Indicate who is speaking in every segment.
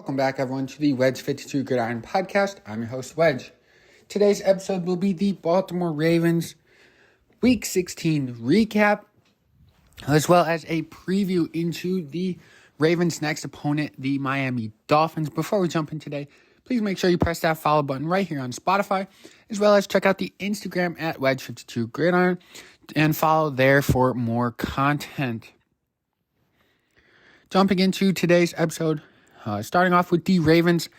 Speaker 1: Welcome back, everyone, to the Wedge 52 Gridiron Podcast. I'm your host, Wedge. Today's episode will be the Baltimore Ravens Week 16 recap, as well as a preview into the Ravens' next opponent, the Miami Dolphins. Before we jump in today, please make sure you press that follow button right here on Spotify, as well as check out the Instagram at Wedge52Gridiron and follow there for more content. Jumping into today's episode, starting off with the Ravens'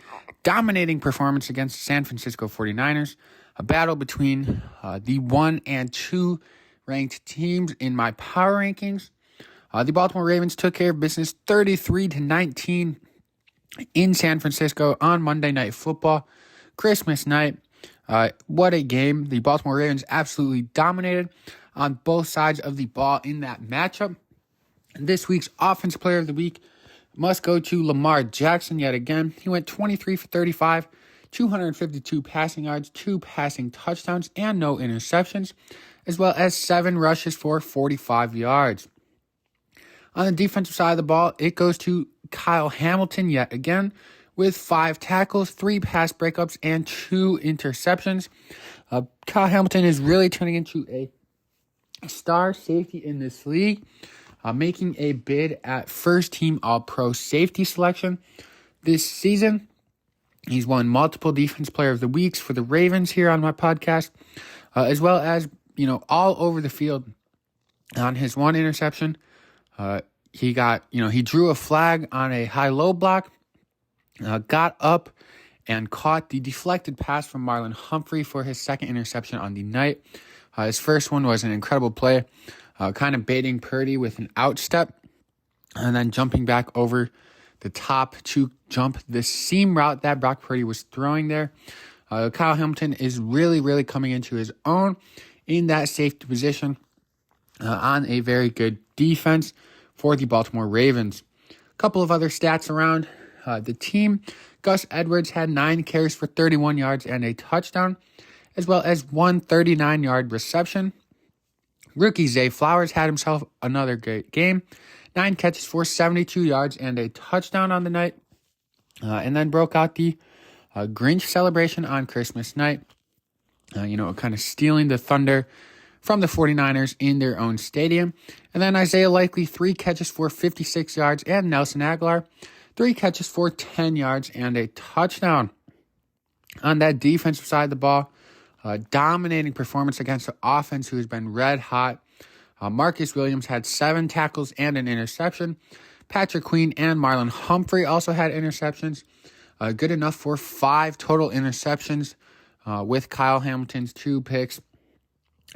Speaker 1: dominating performance against the San Francisco 49ers, a battle between the 1 and 2 ranked teams in my power rankings. The Baltimore Ravens took care of business 33-19 in San Francisco on Monday Night Football, Christmas night. What a game. The Baltimore Ravens absolutely dominated on both sides of the ball in that matchup. This week's Offensive Player of the Week must go to Lamar Jackson yet again. He went 23 for 35, 252 passing yards, 2 passing touchdowns, and no interceptions, as well as 7 rushes for 45 yards. On the defensive side of the ball, it goes to Kyle Hamilton yet again with 5 tackles, 3 pass breakups, and 2 interceptions. Kyle Hamilton is really turning into a star safety in this league, making a bid at first-team All-Pro safety selection this season. He's won multiple Defense Player of the Weeks for the Ravens here on my podcast, as well as, all over the field. On his 1 interception, he drew a flag on a high-low block, got up and caught the deflected pass from Marlon Humphrey for his 2nd interception on the night. His first one was an incredible play, kind of baiting Purdy with an outstep and then jumping back over the top to jump the seam route that Brock Purdy was throwing there. Kyle Hamilton is really coming into his own in that safety position on a very good defense for the Baltimore Ravens. A couple of other stats around the team. Gus Edwards had 9 carries for 31 yards and a touchdown, as well as 1 39-yard reception. Rookie Zay Flowers had himself another great game. 9 catches for 72 yards and a touchdown on the night. And then broke out the Grinch celebration on Christmas night. Kind of stealing the thunder from the 49ers in their own stadium. And then Isaiah Likely, 3 catches for 56 yards. And Nelson Aguilar, 3 catches for 10 yards and a touchdown. On that defensive side of the ball, dominating performance against the offense, who has been red hot. Marcus Williams had 7 tackles and an interception. Patrick Queen and Marlon Humphrey also had interceptions. Good enough for 5 total interceptions with Kyle Hamilton's 2 picks.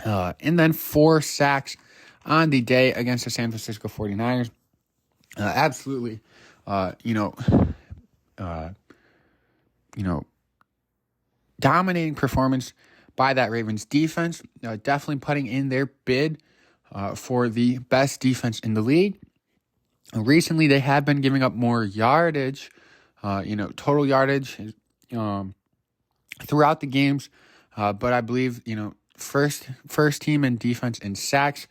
Speaker 1: And then 4 sacks on the day against the San Francisco 49ers. Absolutely, dominating performance by that Ravens defense, definitely putting in their bid for the best defense in the league. Recently, they have been giving up more yardage, total yardage throughout the games. But I believe, first team in defense in sacks,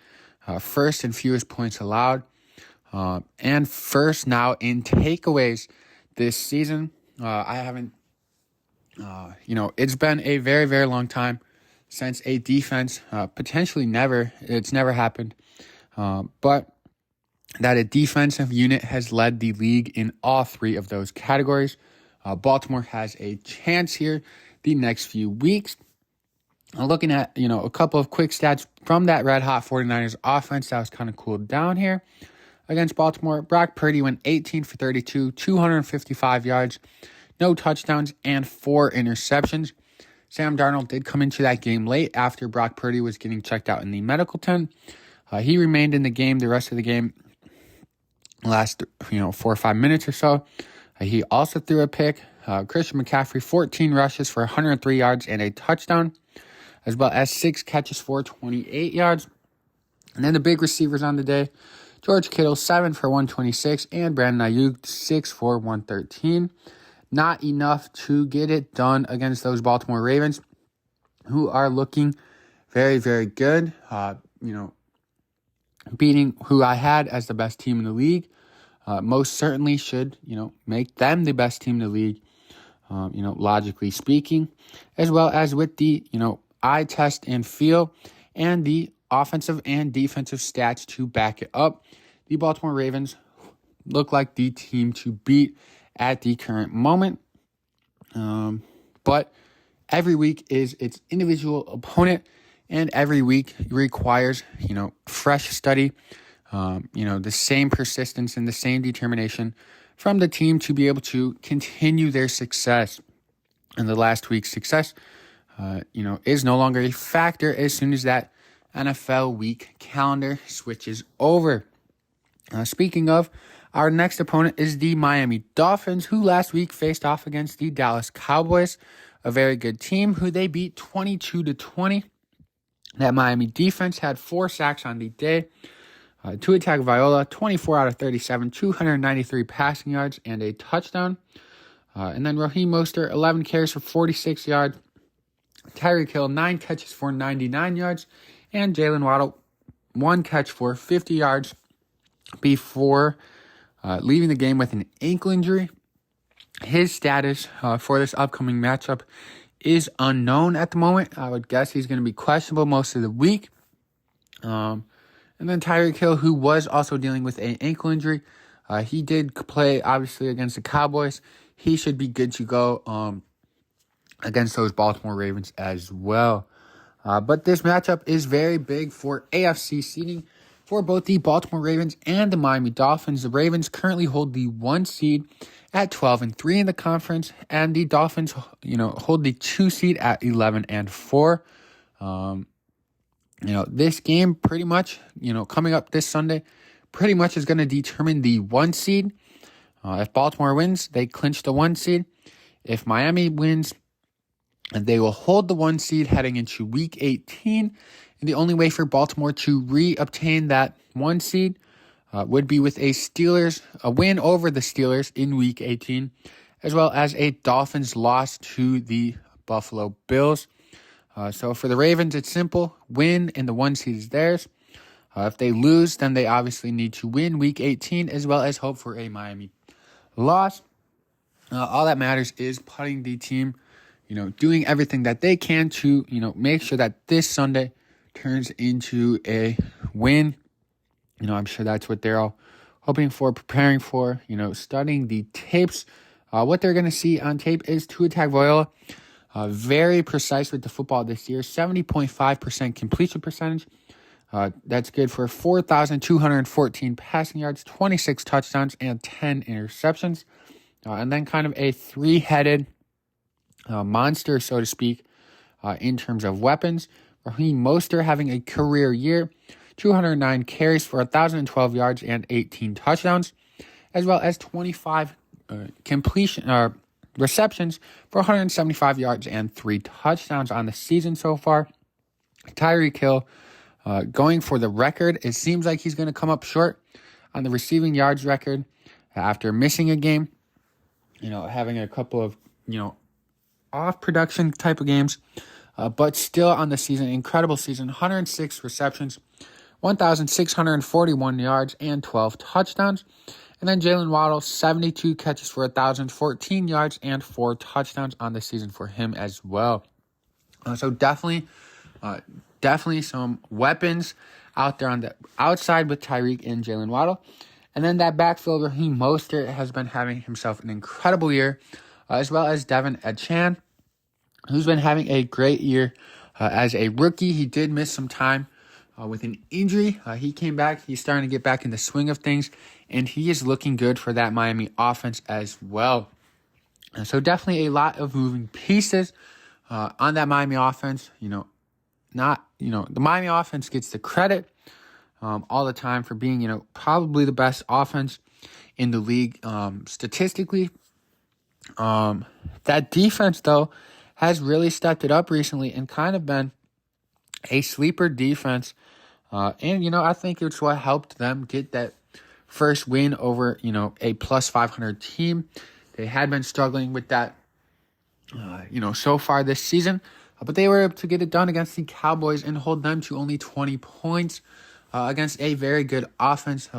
Speaker 1: first in fewest points allowed, and first now in takeaways this season. I haven't it's been a very, very long time since a defense, it's never happened, but that a defensive unit has led the league in all 3 of those categories. Baltimore has a chance here the next few weeks. Looking at, a couple of quick stats from that red-hot 49ers offense that was kind of cooled down here against Baltimore. Brock Purdy went 18 for 32, 255 yards, no touchdowns, and 4 interceptions. Sam Darnold did come into that game late after Brock Purdy was getting checked out in the medical tent. He remained in the game the rest of the game, last 4 or 5 minutes or so. He also threw a pick. Christian McCaffrey, 14 rushes for 103 yards and a touchdown, as well as 6 catches for 28 yards. And then the big receivers on the day, George Kittle, 7 for 126, and Brandon Ayuk, 6 for 113. Not enough to get it done against those Baltimore Ravens, who are looking very, very good. Beating who I had as the best team in the league most certainly should, make them the best team in the league, logically speaking, as well as with the, eye test and feel and the offensive and defensive stats to back it up. The Baltimore Ravens look like the team to beat at the current moment. But every week is its individual opponent, and every week requires, fresh study, the same persistence and the same determination from the team to be able to continue their success. And the last week's success, is no longer a factor as soon as that NFL week calendar switches over. Speaking of, our next opponent is the Miami Dolphins, who last week faced off against the Dallas Cowboys, a very good team who they beat 22-20. That Miami defense had 4 sacks on the day. Tua Tagovailoa, 24 out of 37, 293 passing yards and a touchdown. And then Raheem Mostert, 11 carries for 46 yards. Tyreek Hill, 9 catches for 99 yards. And Jalen Waddle, 1 catch for 50 yards before leaving the game with an ankle injury. His status for this upcoming matchup is unknown at the moment. I would guess he's going to be questionable most of the week. And then Tyreek Hill, who was also dealing with an ankle injury, he did play, obviously, against the Cowboys. He should be good to go against those Baltimore Ravens as well. But this matchup is very big for AFC seeding for both the Baltimore Ravens and the Miami Dolphins. The Ravens currently hold the 1 seed at 12-3 in the conference, and the Dolphins, hold the 2 seed at 11-4. This game pretty much, coming up this Sunday, pretty much is going to determine the 1 seed. If Baltimore wins, they clinch the 1 seed. If Miami wins, they will hold the 1 seed heading into Week 18. And the only way for Baltimore to re-obtain that 1 seed would be with a win over the Steelers in Week 18, as well as a Dolphins loss to the Buffalo Bills. So for the Ravens, it's simple. Win, and the 1 seed is theirs. If they lose, then they obviously need to win Week 18, as well as hope for a Miami loss. All that matters is putting the team, doing everything that they can to, make sure that this Sunday turns into a win. I'm sure that's what they're all hoping for, preparing for, studying the tapes. What they're going to see on tape is Tua Tagovailoa, very precise with the football this year, 70.5% completion percentage. That's good for 4,214 passing yards, 26 touchdowns, and 10 interceptions. And then kind of a 3-headed monster, so to speak, in terms of weapons. Raheem Mostert having a career year, 209 carries for 1,012 yards and 18 touchdowns, as well as 25 receptions for 175 yards and 3 touchdowns on the season so far. Tyreek Hill going for the record. It seems like he's going to come up short on the receiving yards record after missing a game, having a couple of, off production type of games. But still on the season, incredible season, 106 receptions, 1,641 yards, and 12 touchdowns. And then Jalen Waddle, 72 catches for 1,014 yards and 4 touchdowns on the season for him as well. So definitely some weapons out there on the outside with Tyreek and Jalen Waddle. And then that backfield, Raheem Mostert has been having himself an incredible year, as well as Devin Achane, who's been having a great year as a rookie. He did miss some time with an injury. He came back. He's starting to get back in the swing of things, and he is looking good for that Miami offense as well. So definitely a lot of moving pieces on that Miami offense. The Miami offense gets the credit all the time for being, probably the best offense in the league statistically. That defense, though, has really stepped it up recently and kind of been a sleeper defense. And I think it's what helped them get that first win over, a plus 500 team. They had been struggling with that, so far this season. But they were able to get it done against the Cowboys and hold them to only 20 points against a very good offense.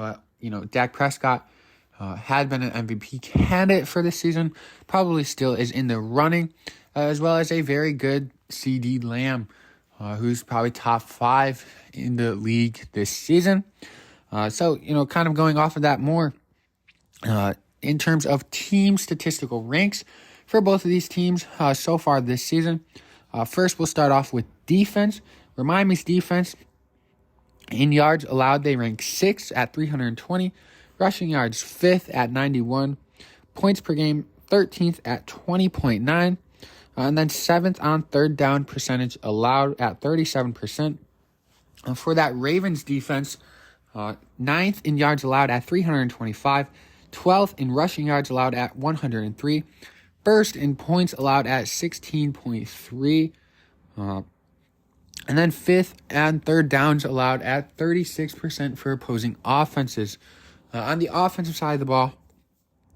Speaker 1: Dak Prescott had been an MVP candidate for this season, probably still is in the running, as well as a very good CD Lamb, who's probably top 5 in the league this season. So, kind of going off of that more, in terms of team statistical ranks for both of these teams so far this season. First, we'll start off with defense. Where Miami's defense, in yards allowed, they rank 6th at 320. Rushing yards, 5th at 91. Points per game, 13th at 20.9. And then 7th on third down percentage allowed at 37%. For that Ravens defense, 9th in yards allowed at 325. 12th in rushing yards allowed at 103. First in points allowed at 16.3. And then 5th and third downs allowed at 36% for opposing offenses. On the offensive side of the ball,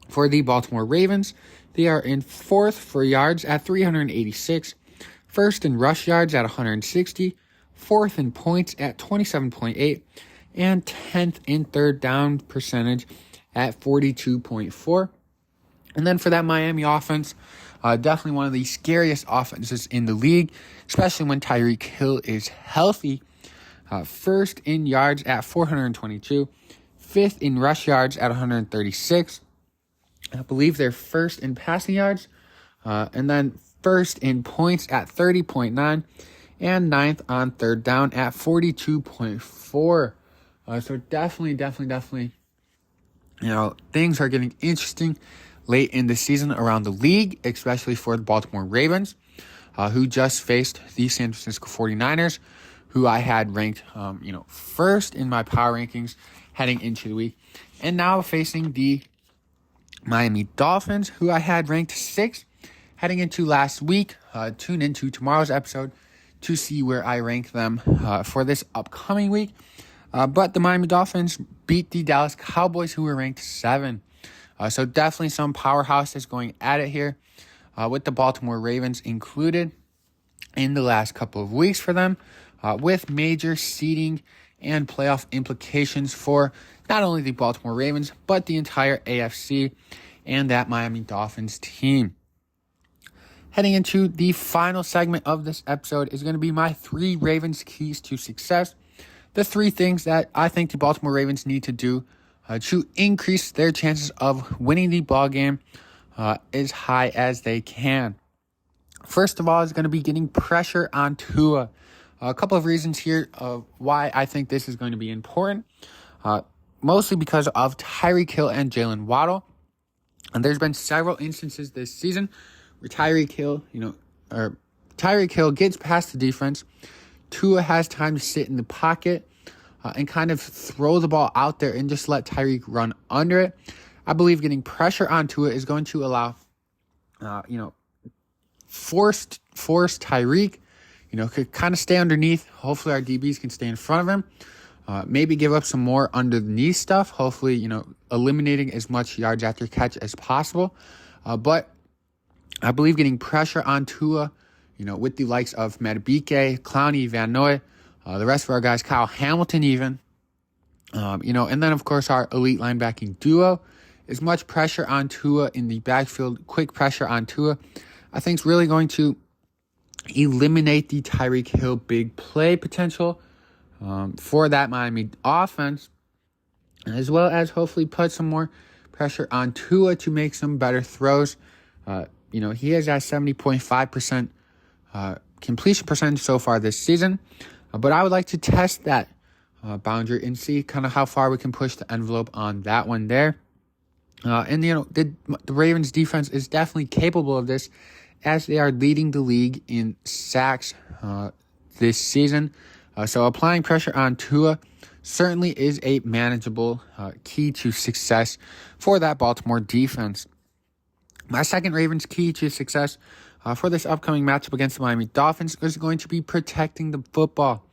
Speaker 1: for the Baltimore Ravens, they are in 4th for yards at 386, 1st in rush yards at 160, 4th in points at 27.8, and 10th in third down percentage at 42.4. And then for that Miami offense, definitely one of the scariest offenses in the league, especially when Tyreek Hill is healthy. 1st in yards at 422, 5th in rush yards at 136. I believe they're 1st in passing yards, and then 1st in points at 30.9, and 9th on third down at 42.4. So definitely, things are getting interesting late in the season around the league, especially for the Baltimore Ravens, who just faced the San Francisco 49ers, who I had ranked, 1st in my power rankings heading into the week, and now facing the Miami Dolphins, who I had ranked 6th heading into last week. Tune into tomorrow's episode to see where I rank them for this upcoming week. But the Miami Dolphins beat the Dallas Cowboys, who were ranked 7th. So definitely some powerhouses going at it here, with the Baltimore Ravens included in the last couple of weeks for them, with major seeding and playoff implications for not only the Baltimore Ravens, but the entire AFC and that Miami Dolphins team. Heading into the final segment of this episode is going to be my 3 Ravens keys to success. The 3 things that I think the Baltimore Ravens need to do to increase their chances of winning the ball game as high as they can. First of all is going to be getting pressure on Tua. A couple of reasons here of why I think this is going to be important. Mostly because of Tyreek Hill and Jalen Waddle. And there's been several instances this season where Tyreek Hill gets past the defense. Tua has time to sit in the pocket and kind of throw the ball out there and just let Tyreek run under it. I believe getting pressure on Tua is going to allow, force Tyreek, could kind of stay underneath. Hopefully our DBs can stay in front of him. Maybe give up some more underneath stuff. Hopefully, eliminating as much yards after catch as possible. But I believe getting pressure on Tua, with the likes of Madubuike, Clowney, Van Noy, the rest of our guys, Kyle Hamilton even, and then, of course, our elite linebacking duo, as much pressure on Tua in the backfield, quick pressure on Tua, I think is really going to eliminate the Tyreek Hill big play potential for that Miami offense, as well as hopefully put some more pressure on Tua to make some better throws. He has at 70.5% completion percentage so far this season, but I would like to test that boundary and see kind of how far we can push the envelope on that one there. The Ravens defense is definitely capable of this, as they are leading the league in sacks this season. So applying pressure on Tua certainly is a manageable key to success for that Baltimore defense. My second Ravens key to success for this upcoming matchup against the Miami Dolphins is going to be protecting the football.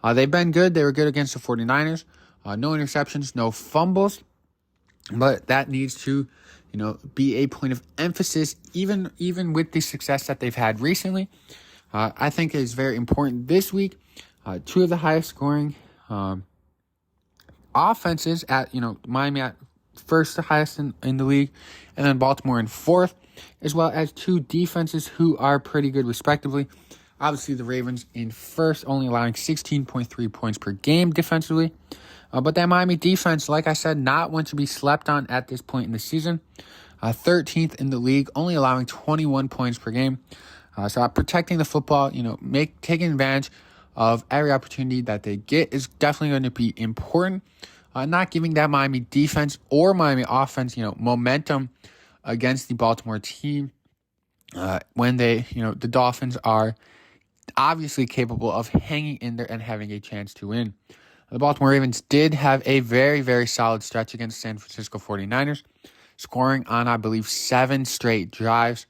Speaker 1: They've been good. They were good against the 49ers. No interceptions, no fumbles. But that needs to, be a point of emphasis, even with the success that they've had recently. I think it is very important this week. 2 of the highest scoring offenses at, Miami at first highest in the league, and then Baltimore in fourth, as well as two defenses who are pretty good respectively. Obviously, the Ravens in first, only allowing 16.3 points per game defensively. But that Miami defense, like I said, not one to be slept on at this point in the season. 13th in the league, only allowing 21 points per game. So protecting the football, taking advantage of every opportunity that they get is definitely going to be important. Not giving that Miami defense or Miami offense, momentum against the Baltimore team when the Dolphins are obviously capable of hanging in there and having a chance to win. The Baltimore Ravens did have a very, very solid stretch against San Francisco 49ers, scoring on, I believe, 7 straight drives.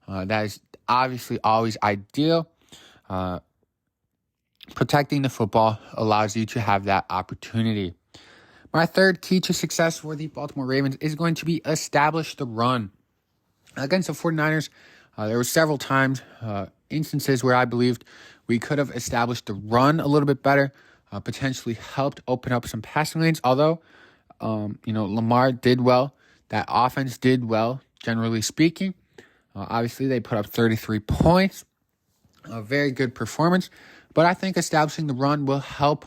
Speaker 1: That is obviously always ideal. Protecting the football allows you to have that opportunity. My third key to success for the Baltimore Ravens is going to be establish the run. Against the 49ers, there were several times, instances where I believed we could have established the run a little bit better, potentially helped open up some passing lanes. Although, Lamar did well. That offense did well, generally speaking. Obviously, they put up 33 points. A very good performance. But I think establishing the run will help,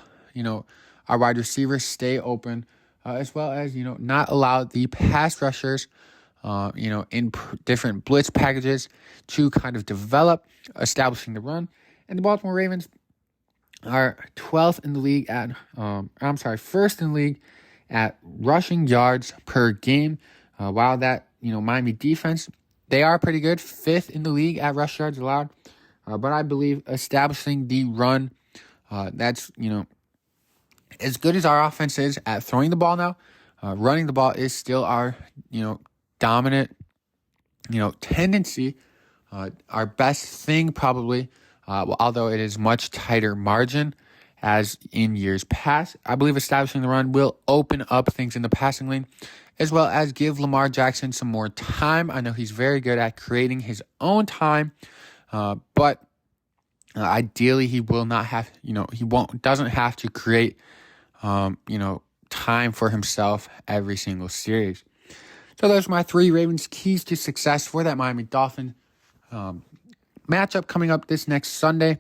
Speaker 1: our wide receivers stay open, as well as, not allow the pass rushers, in different blitz packages to kind of develop, establishing the run. And the Baltimore Ravens are 12th in the league first in the league at rushing yards per game. While that, Miami defense, they are pretty good, 5th in the league at rush yards allowed. But I believe establishing the run, that's, as good as our offense is at throwing the ball now, running the ball is still our, dominant, tendency, our best thing probably, although it is much tighter margin as in years past. I believe establishing the run will open up things in the passing lane, as well as give Lamar Jackson some more time. I know he's very good at creating his own time, but ideally he will not have, doesn't have to create, time for himself every single series. So those are my 3 Ravens keys to success for that Miami Dolphin matchup coming up this next Sunday.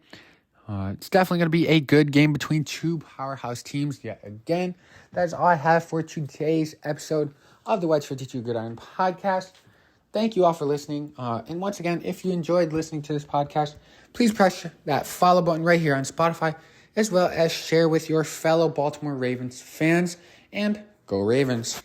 Speaker 1: It's definitely going to be a good game between two powerhouse teams yet again. That is all I have for today's episode of the Wedge 52 Gridiron Podcast. Thank you all for listening. And once again, if you enjoyed listening to this podcast, please press that follow button right here on Spotify, as well as share with your fellow Baltimore Ravens fans. And go Ravens.